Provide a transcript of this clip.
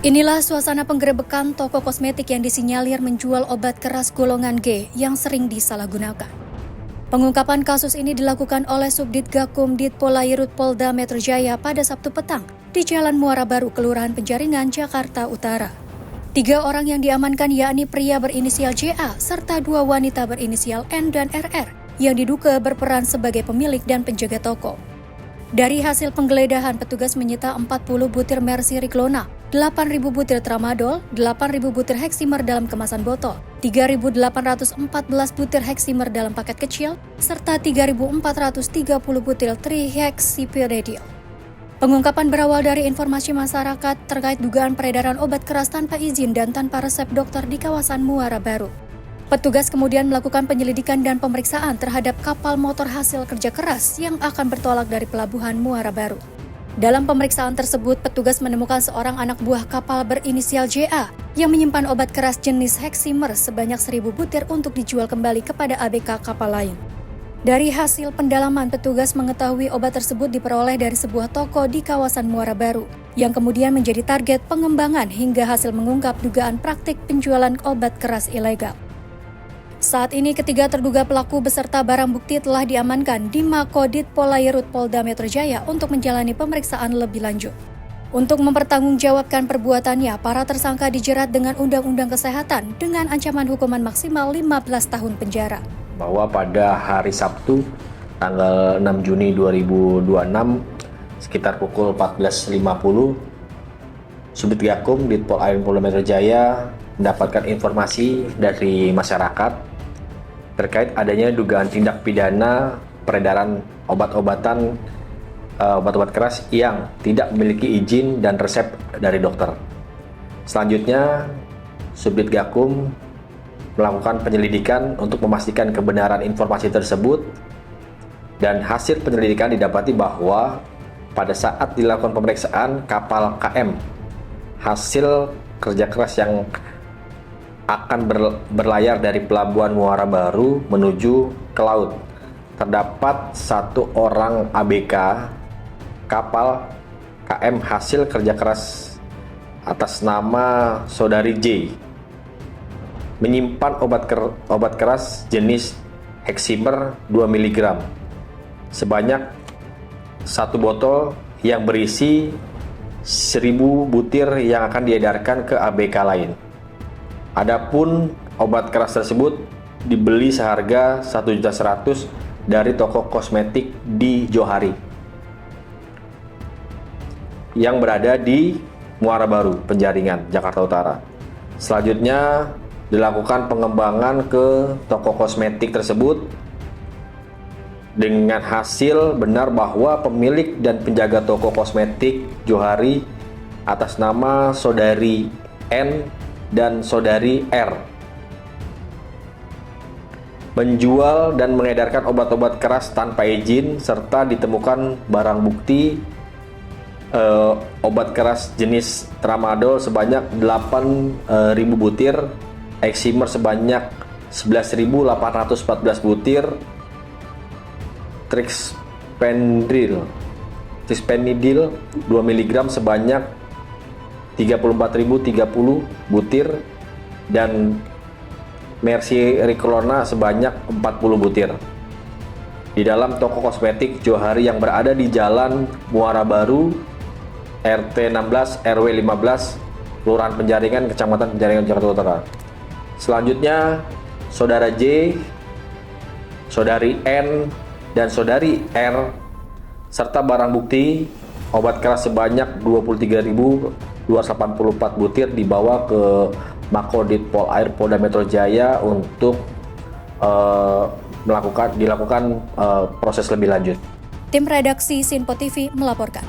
Inilah suasana penggerebekan toko kosmetik yang disinyalir menjual obat keras golongan G yang sering disalahgunakan. Pengungkapan kasus ini dilakukan oleh Subdit Gakum Ditpolairut Polda Metro Jaya pada Sabtu petang di Jalan Muara Baru, Kelurahan Penjaringan, Jakarta Utara. 3 orang yang diamankan yakni pria berinisial JA serta 2 wanita berinisial N dan RR yang diduga berperan sebagai pemilik dan penjaga toko. Dari hasil penggeledahan, petugas menyita 40 butir Mercy Riklona, 8.000 butir Tramadol, 8.000 butir Heximer dalam kemasan botol, 3.814 butir Heximer dalam paket kecil, serta 3.430 butir trihexyphenidyl. Pengungkapan berawal dari informasi masyarakat terkait dugaan peredaran obat keras tanpa izin dan tanpa resep dokter di kawasan Muara Baru. Petugas kemudian melakukan penyelidikan dan pemeriksaan terhadap kapal motor hasil kerja keras yang akan bertolak dari pelabuhan Muara Baru. Dalam pemeriksaan tersebut, petugas menemukan seorang anak buah kapal berinisial JA yang menyimpan obat keras jenis Heximer sebanyak 1.000 butir untuk dijual kembali kepada ABK kapal lain. Dari hasil pendalaman, petugas mengetahui obat tersebut diperoleh dari sebuah toko di kawasan Muara Baru, yang kemudian menjadi target pengembangan hingga hasil mengungkap dugaan praktik penjualan obat keras ilegal. Saat ini ketiga terduga pelaku beserta barang bukti telah diamankan di Mako Ditpolairut Polda Metro Jaya untuk menjalani pemeriksaan lebih lanjut. Untuk mempertanggungjawabkan perbuatannya, para tersangka dijerat dengan Undang-Undang Kesehatan dengan ancaman hukuman maksimal 15 tahun penjara. Bahwa pada hari Sabtu tanggal 6 Juni 2026 sekitar pukul 14.50 Subdit Gakum Ditpolairut Polda Metro Jaya mendapatkan informasi dari masyarakat terkait adanya dugaan tindak pidana peredaran obat-obat keras yang tidak memiliki izin dan resep dari dokter. Selanjutnya, Subdit Gakum melakukan penyelidikan untuk memastikan kebenaran informasi tersebut, dan hasil penyelidikan didapati bahwa pada saat dilakukan pemeriksaan kapal KM hasil kerja keras yang akan berlayar dari pelabuhan Muara Baru menuju ke laut, terdapat 1 orang ABK kapal KM hasil kerja keras atas nama Saudari J menyimpan obat keras jenis Heximer 2 mg sebanyak 1 botol yang berisi 1.000 butir yang akan diedarkan ke ABK lain. Adapun obat keras tersebut dibeli seharga 1.100.000 dari toko kosmetik di Johari yang berada di Muara Baru, Penjaringan, Jakarta Utara. Selanjutnya dilakukan pengembangan ke toko kosmetik tersebut dengan hasil benar bahwa pemilik dan penjaga toko kosmetik Johari atas nama Saudari N dan Saudari R menjual dan mengedarkan obat-obat keras tanpa izin, serta ditemukan barang bukti obat keras jenis Tramadol sebanyak 8.000 butir, Heximer sebanyak 11.814 butir, trihexyphenidyl 2 mg sebanyak 34.030 butir, dan Mercy Riklona sebanyak 40 butir di dalam toko kosmetik Johari yang berada di Jalan Muara Baru, RT 16 RW 15, Kelurahan Penjaringan, Kecamatan Penjaringan, Jakarta Utara. Selanjutnya, Saudara J, Saudari N, dan Saudari R serta barang bukti obat keras sebanyak 23.284 butir dibawa ke Mako Ditpolairut Polda Metro Jaya untuk dilakukan proses lebih lanjut. Tim redaksi Sinpo TV melaporkan.